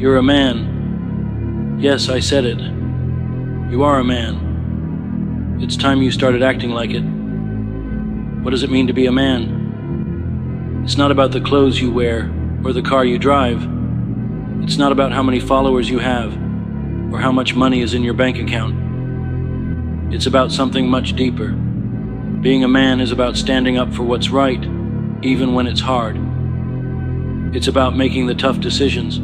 You're a man. Yes, I said it. You are a man. It's time you started acting like it. What does it mean to be a man? It's not about the clothes you wear or the car you drive. It's not about how many followers you have or how much money is in your bank account. It's about something much deeper. Being a man is about standing up for what's right, even when it's hard. It's about making the tough decisions,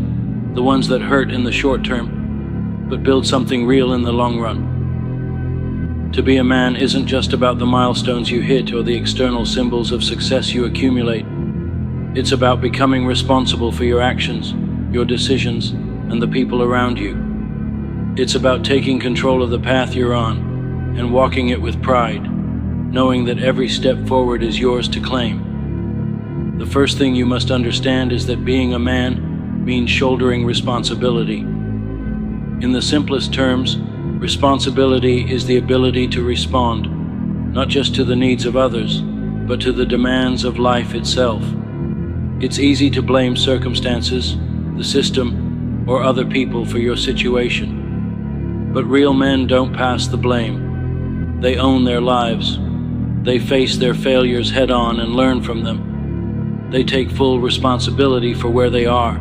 the ones that hurt in the short term, but build something real in the long run. To be a man isn't just about the milestones you hit or the external symbols of success you accumulate. It's about becoming responsible for your actions, your decisions, and the people around you. It's about taking control of the path you're on and walking it with pride, knowing that every step forward is yours to claim. The first thing you must understand is that being a man means shouldering responsibility. In the simplest terms, responsibility is the ability to respond, not just to the needs of others, but to the demands of life itself. It's easy to blame circumstances, the system, or other people for your situation. But real men don't pass the blame. They own their lives. They face their failures head on and learn from them. They take full responsibility for where they are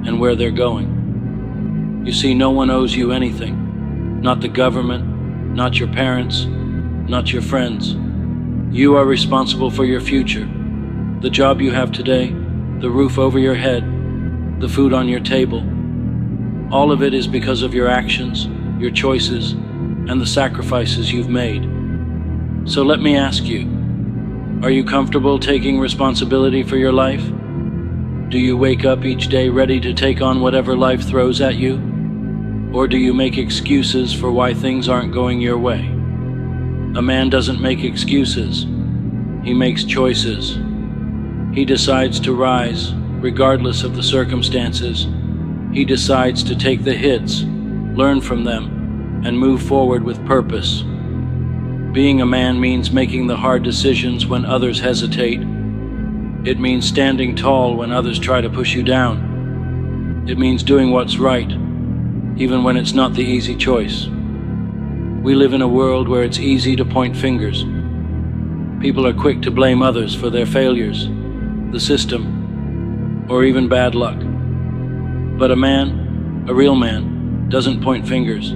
and where they're going. You see, no one owes you anything. Not the government, not your parents, not your friends. You are responsible for your future. The job you have today, the roof over your head, the food on your table. All of it is because of your actions, your choices, and the sacrifices you've made. So let me ask you, are you comfortable taking responsibility for your life? Do you wake up each day ready to take on whatever life throws at you? Or do you make excuses for why things aren't going your way? A man doesn't make excuses. He makes choices. He decides to rise, regardless of the circumstances. He decides to take the hits, learn from them, and move forward with purpose. Being a man means making the hard decisions when others hesitate. It means standing tall when others try to push you down. It means doing what's right, even when it's not the easy choice. We live in a world where it's easy to point fingers. People are quick to blame others for their failures, the system, or even bad luck. But a man, a real man, doesn't point fingers.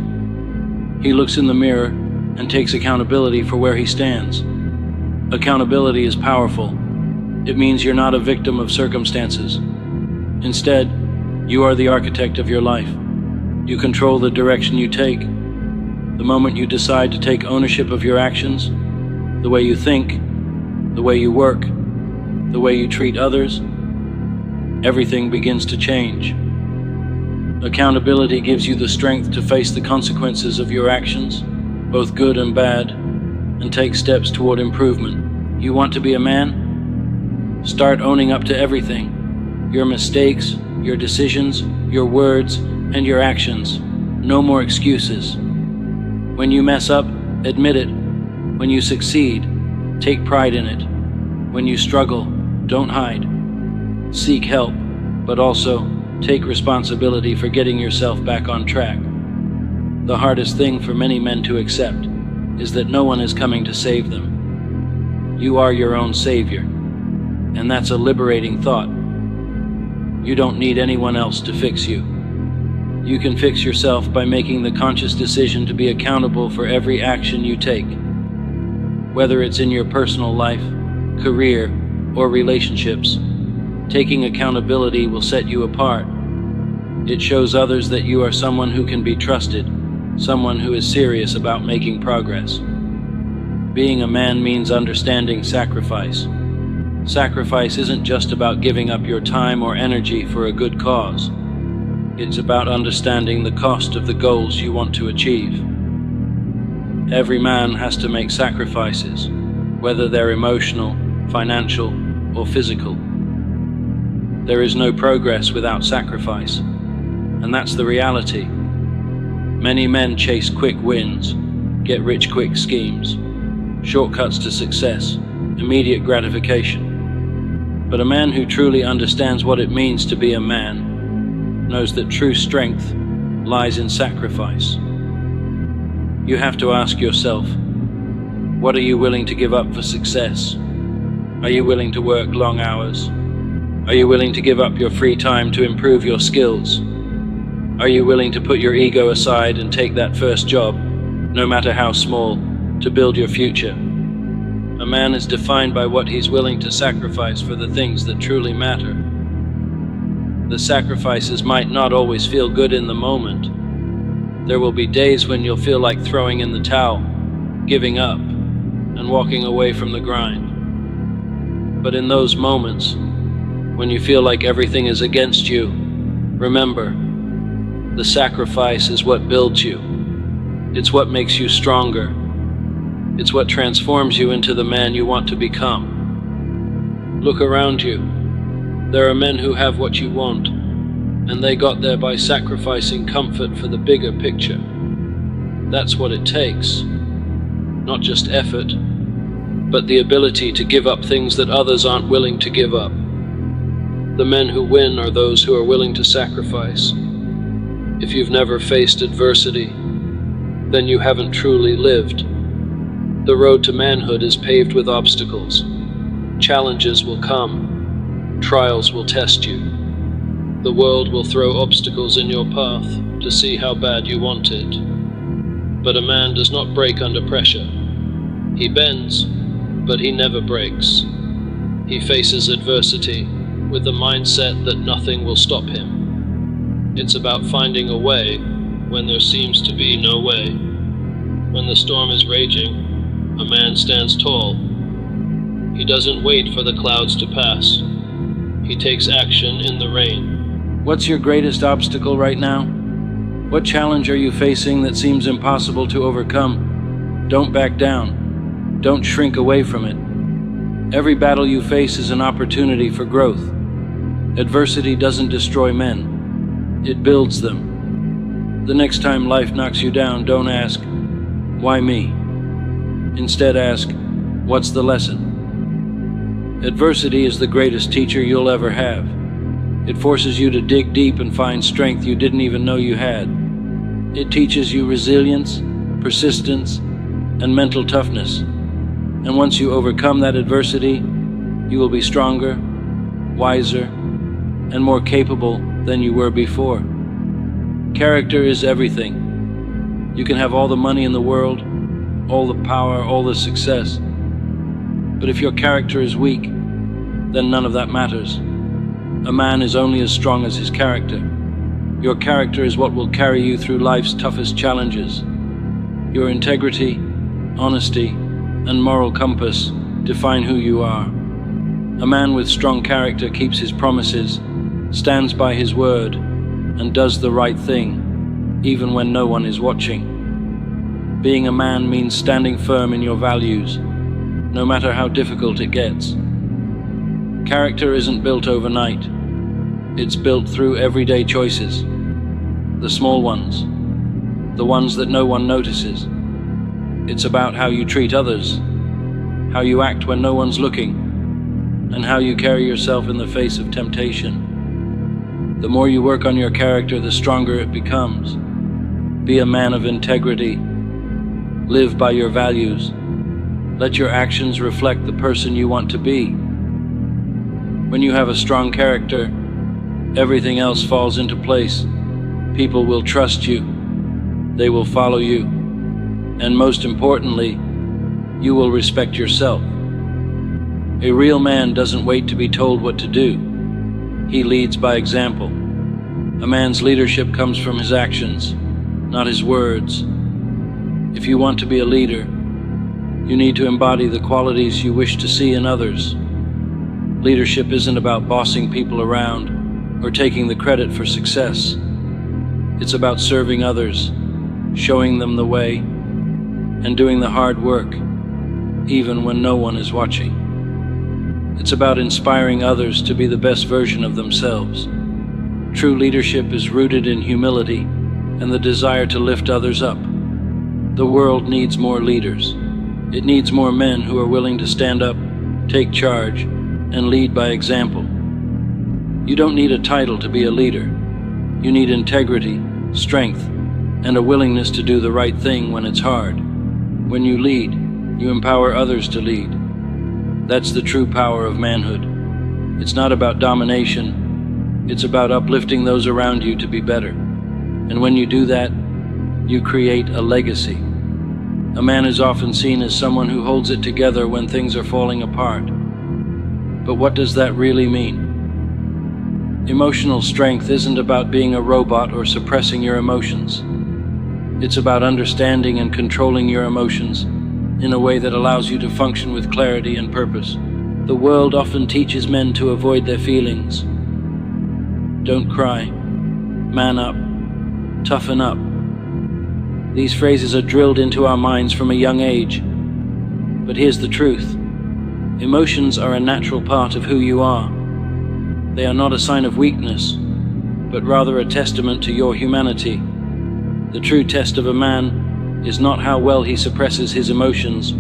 He looks in the mirror and takes accountability for where he stands. Accountability is powerful. It means you're not a victim of circumstances. Instead, you are the architect of your life. You control the direction you take. The moment you decide to take ownership of your actions, the way you think, the way you work, the way you treat others, everything begins to change. Accountability gives you the strength to face the consequences of your actions, both good and bad, and take steps toward improvement. You want to be a man? Start owning up to everything. Your mistakes, your decisions, your words, and your actions. No more excuses. When you mess up, admit it. When you succeed, take pride in it. When you struggle, don't hide. Seek help, but also take responsibility for getting yourself back on track. The hardest thing for many men to accept is that no one is coming to save them. You are your own savior, and that's a liberating thought. You don't need anyone else to fix you. You can fix yourself by making the conscious decision to be accountable for every action you take. Whether it's in your personal life, career, or relationships, taking accountability will set you apart. It shows others that you are someone who can be trusted, someone who is serious about making progress. Being a man means understanding sacrifice. Sacrifice isn't just about giving up your time or energy for a good cause. It's about understanding the cost of the goals you want to achieve. Every man has to make sacrifices, whether they're emotional, financial, or physical. There is no progress without sacrifice, and that's the reality. Many men chase quick wins, get rich quick schemes, shortcuts to success, immediate gratification. But a man who truly understands what it means to be a man knows that true strength lies in sacrifice. You have to ask yourself, what are you willing to give up for success? Are you willing to work long hours? Are you willing to give up your free time to improve your skills? Are you willing to put your ego aside and take that first job, no matter how small, to build your future? A man is defined by what he's willing to sacrifice for the things that truly matter. The sacrifices might not always feel good in the moment. There will be days when you'll feel like throwing in the towel, giving up, and walking away from the grind. But in those moments, when you feel like everything is against you, remember, the sacrifice is what builds you. It's what makes you stronger. It's what transforms you into the man you want to become. Look around you. There are men who have what you want, and they got there by sacrificing comfort for the bigger picture. That's what it takes. Not just effort, but the ability to give up things that others aren't willing to give up. The men who win are those who are willing to sacrifice. If you've never faced adversity, then you haven't truly lived. The road to manhood is paved with obstacles. Challenges will come. Trials will test you. The world will throw obstacles in your path to see how bad you want it. But a man does not break under pressure. He bends, but he never breaks. He faces adversity with the mindset that nothing will stop him. It's about finding a way when there seems to be no way. When the storm is raging, a man stands tall. He doesn't wait for the clouds to pass. He takes action in the rain. What's your greatest obstacle right now? What challenge are you facing that seems impossible to overcome? Don't back down. Don't shrink away from it. Every battle you face is an opportunity for growth. Adversity doesn't destroy men. It builds them. The next time life knocks you down, don't ask, "Why me?" Instead ask, "What's the lesson?" Adversity is the greatest teacher you'll ever have. It forces you to dig deep and find strength you didn't even know you had. It teaches you resilience, persistence, and mental toughness. And once you overcome that adversity, you will be stronger, wiser, and more capable than you were before. Character is everything. You can have all the money in the world, all the power, all the success. But if your character is weak, then none of that matters. A man is only as strong as his character. Your character is what will carry you through life's toughest challenges. Your integrity, honesty, and moral compass define who you are. A man with strong character keeps his promises, stands by his word, and does the right thing, even when no one is watching. Being a man means standing firm in your values, no matter how difficult it gets. Character isn't built overnight. It's built through everyday choices. The small ones, the ones that no one notices. It's about how you treat others, how you act when no one's looking, and how you carry yourself in the face of temptation. The more you work on your character, the stronger it becomes. Be a man of integrity. Live by your values. Let your actions reflect the person you want to be. When you have a strong character, everything else falls into place. People will trust you. They will follow you. And most importantly, you will respect yourself. A real man doesn't wait to be told what to do. He leads by example. A man's leadership comes from his actions, not his words. If you want to be a leader, you need to embody the qualities you wish to see in others. Leadership isn't about bossing people around or taking the credit for success. It's about serving others, showing them the way, and doing the hard work, even when no one is watching. It's about inspiring others to be the best version of themselves. True leadership is rooted in humility and the desire to lift others up. The world needs more leaders. It needs more men who are willing to stand up, take charge, and lead by example. You don't need a title to be a leader. You need integrity, strength, and a willingness to do the right thing when it's hard. When you lead, you empower others to lead. That's the true power of manhood. It's not about domination, it's about uplifting those around you to be better. And when you do that, you create a legacy. A man is often seen as someone who holds it together when things are falling apart. But what does that really mean? Emotional strength isn't about being a robot or suppressing your emotions. It's about understanding and controlling your emotions in a way that allows you to function with clarity and purpose. The world often teaches men to avoid their feelings. Don't cry. Man up. Toughen up. These phrases are drilled into our minds from a young age. But here's the truth. Emotions are a natural part of who you are. They are not a sign of weakness, but rather a testament to your humanity. The true test of a man is not how well he suppresses his emotions,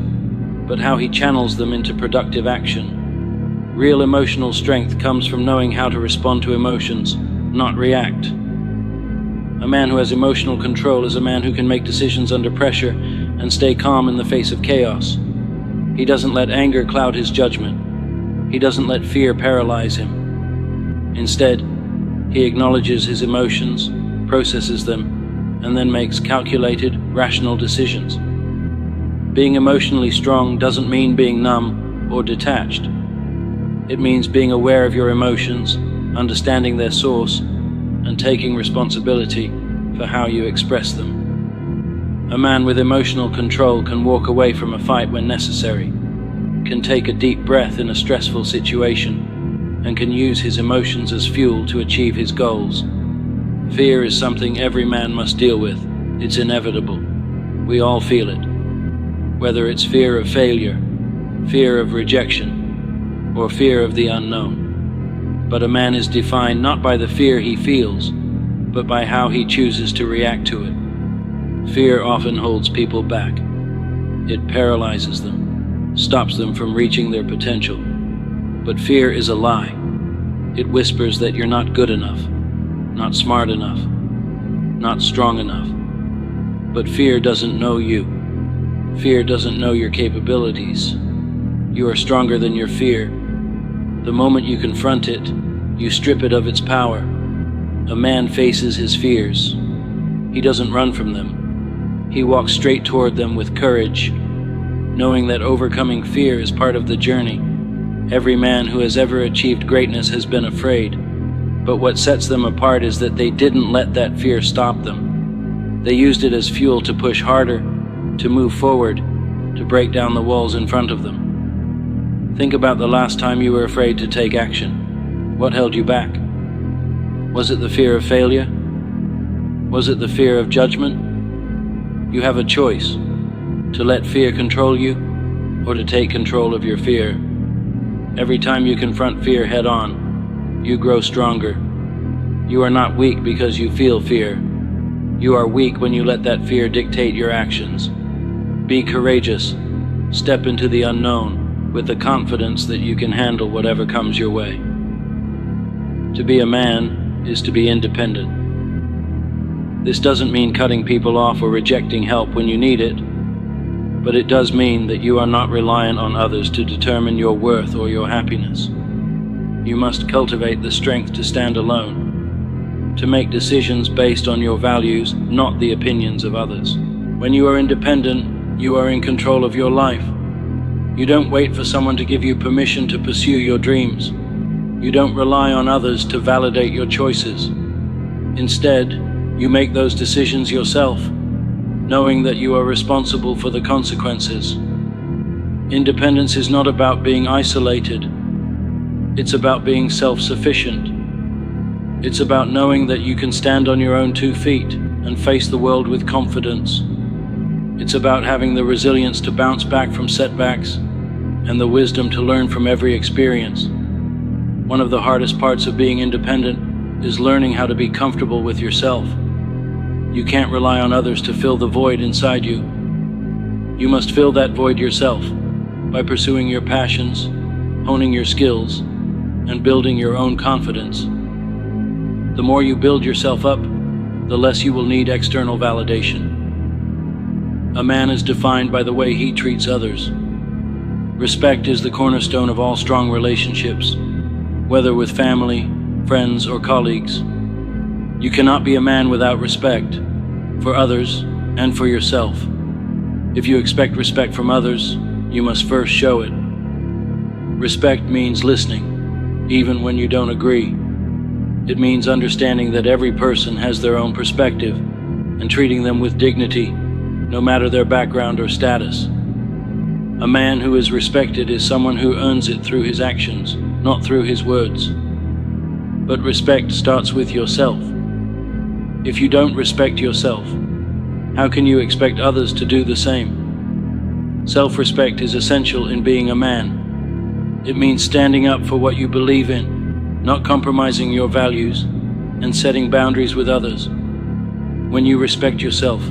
but how he channels them into productive action. Real emotional strength comes from knowing how to respond to emotions, not react. A man who has emotional control is a man who can make decisions under pressure and stay calm in the face of chaos. He doesn't let anger cloud his judgment. He doesn't let fear paralyze him. Instead, he acknowledges his emotions, processes them, and then makes calculated, rational decisions. Being emotionally strong doesn't mean being numb or detached. It means being aware of your emotions, understanding their source, and taking responsibility for how you express them. A man with emotional control can walk away from a fight when necessary, can take a deep breath in a stressful situation, and can use his emotions as fuel to achieve his goals. Fear is something every man must deal with. It's inevitable. We all feel it. Whether it's fear of failure, fear of rejection, or fear of the unknown. But a man is defined not by the fear he feels, but by how he chooses to react to it. Fear often holds people back. It paralyzes them, stops them from reaching their potential. But fear is a lie. It whispers that you're not good enough, not smart enough, not strong enough. But fear doesn't know you. Fear doesn't know your capabilities. You are stronger than your fear. The moment you confront it, you strip it of its power. A man faces his fears. He doesn't run from them. He walks straight toward them with courage, knowing that overcoming fear is part of the journey. Every man who has ever achieved greatness has been afraid, but what sets them apart is that they didn't let that fear stop them. They used it as fuel to push harder, to move forward, to break down the walls in front of them. Think about the last time you were afraid to take action. What held you back? Was it the fear of failure? Was it the fear of judgment? You have a choice, to let fear control you, or to take control of your fear. Every time you confront fear head-on, you grow stronger. You are not weak because you feel fear. You are weak when you let that fear dictate your actions. Be courageous. Step into the unknown with the confidence that you can handle whatever comes your way. To be a man is to be independent. This doesn't mean cutting people off or rejecting help when you need it, but it does mean that you are not reliant on others to determine your worth or your happiness. You must cultivate the strength to stand alone, to make decisions based on your values, not the opinions of others. When you are independent, you are in control of your life. You don't wait for someone to give you permission to pursue your dreams. You don't rely on others to validate your choices. Instead, you make those decisions yourself, knowing that you are responsible for the consequences. Independence is not about being isolated. It's about being self-sufficient. It's about knowing that you can stand on your own 2 feet and face the world with confidence. It's about having the resilience to bounce back from setbacks and the wisdom to learn from every experience. One of the hardest parts of being independent is learning how to be comfortable with yourself. You can't rely on others to fill the void inside you. You must fill that void yourself by pursuing your passions, honing your skills, and building your own confidence. The more you build yourself up, the less you will need external validation. A man is defined by the way he treats others. Respect is the cornerstone of all strong relationships, whether with family, friends, or colleagues. You cannot be a man without respect, for others and for yourself. If you expect respect from others, you must first show it. Respect means listening, even when you don't agree. It means understanding that every person has their own perspective and treating them with dignity, no matter their background or status. A man who is respected is someone who earns it through his actions, not through his words. But respect starts with yourself. If you don't respect yourself, how can you expect others to do the same? Self-respect is essential in being a man. It means standing up for what you believe in, not compromising your values, and setting boundaries with others. When you respect yourself,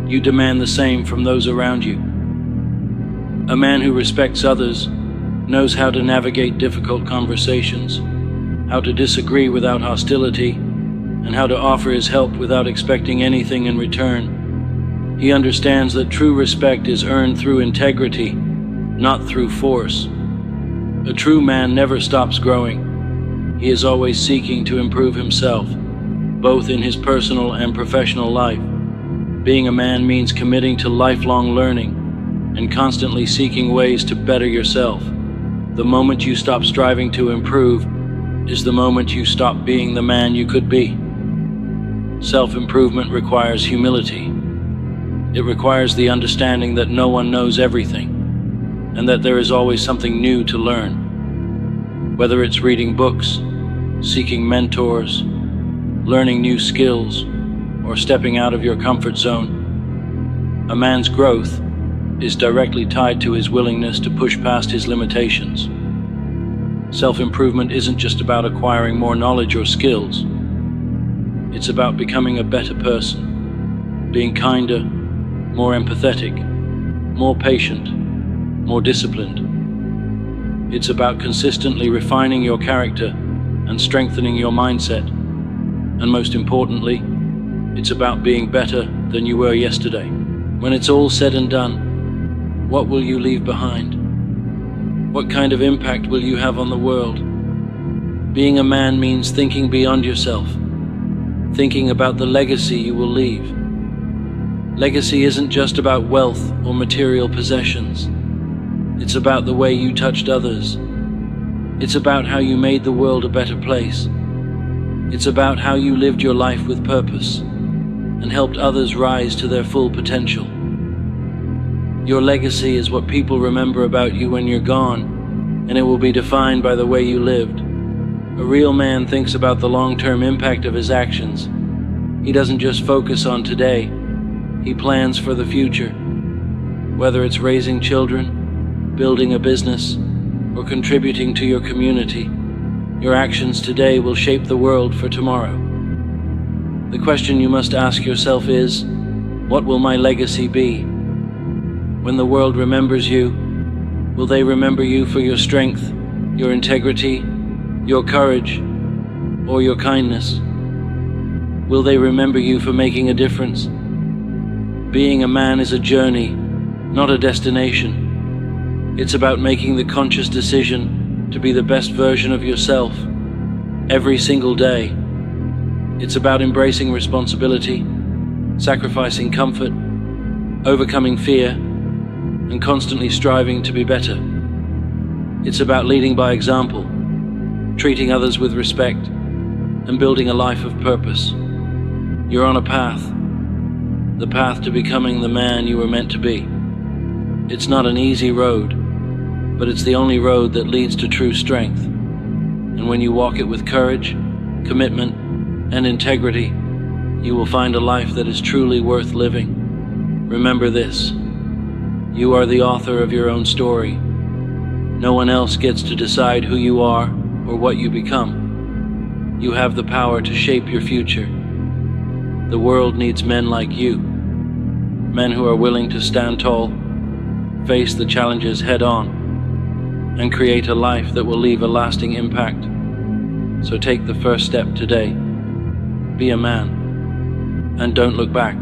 you demand the same from those around you. A man who respects others knows how to navigate difficult conversations, how to disagree without hostility, and how to offer his help without expecting anything in return. He understands that true respect is earned through integrity, not through force. A true man never stops growing. He is always seeking to improve himself, both in his personal and professional life. Being a man means committing to lifelong learning and constantly seeking ways to better yourself. The moment you stop striving to improve is the moment you stop being the man you could be. Self-improvement requires humility. It requires the understanding that no one knows everything, and that there is always something new to learn. Whether it's reading books, seeking mentors, learning new skills, or stepping out of your comfort zone, a man's growth is directly tied to his willingness to push past his limitations. Self-improvement isn't just about acquiring more knowledge or skills. It's about becoming a better person, being kinder, more empathetic, more patient, more disciplined. It's about consistently refining your character and strengthening your mindset. And most importantly, it's about being better than you were yesterday. When it's all said and done, what will you leave behind? What kind of impact will you have on the world? Being a man means thinking beyond yourself, thinking about the legacy you will leave. Legacy isn't just about wealth or material possessions. It's about the way you touched others. It's about how you made the world a better place. It's about how you lived your life with purpose and helped others rise to their full potential. Your legacy is what people remember about you when you're gone, and it will be defined by the way you lived. A real man thinks about the long-term impact of his actions. He doesn't just focus on today, he plans for the future. Whether it's raising children, building a business, or contributing to your community, your actions today will shape the world for tomorrow. The question you must ask yourself is, what will my legacy be? When the world remembers you, will they remember you for your strength, your integrity, your courage, or your kindness? Will they remember you for making a difference? Being a man is a journey, not a destination. It's about making the conscious decision to be the best version of yourself every single day. It's about embracing responsibility, sacrificing comfort, overcoming fear, and constantly striving to be better. It's about leading by example, treating others with respect, and building a life of purpose. You're on a path, the path to becoming the man you were meant to be. It's not an easy road, but it's the only road that leads to true strength. And when you walk it with courage, commitment, and integrity, you will find a life that is truly worth living. Remember this: you are the author of your own story. No one else gets to decide who you are or what you become. You have the power to shape your future. The world needs men like you, men who are willing to stand tall, face the challenges head on, and create a life that will leave a lasting impact. So take the first step today. Be a man. And don't look back.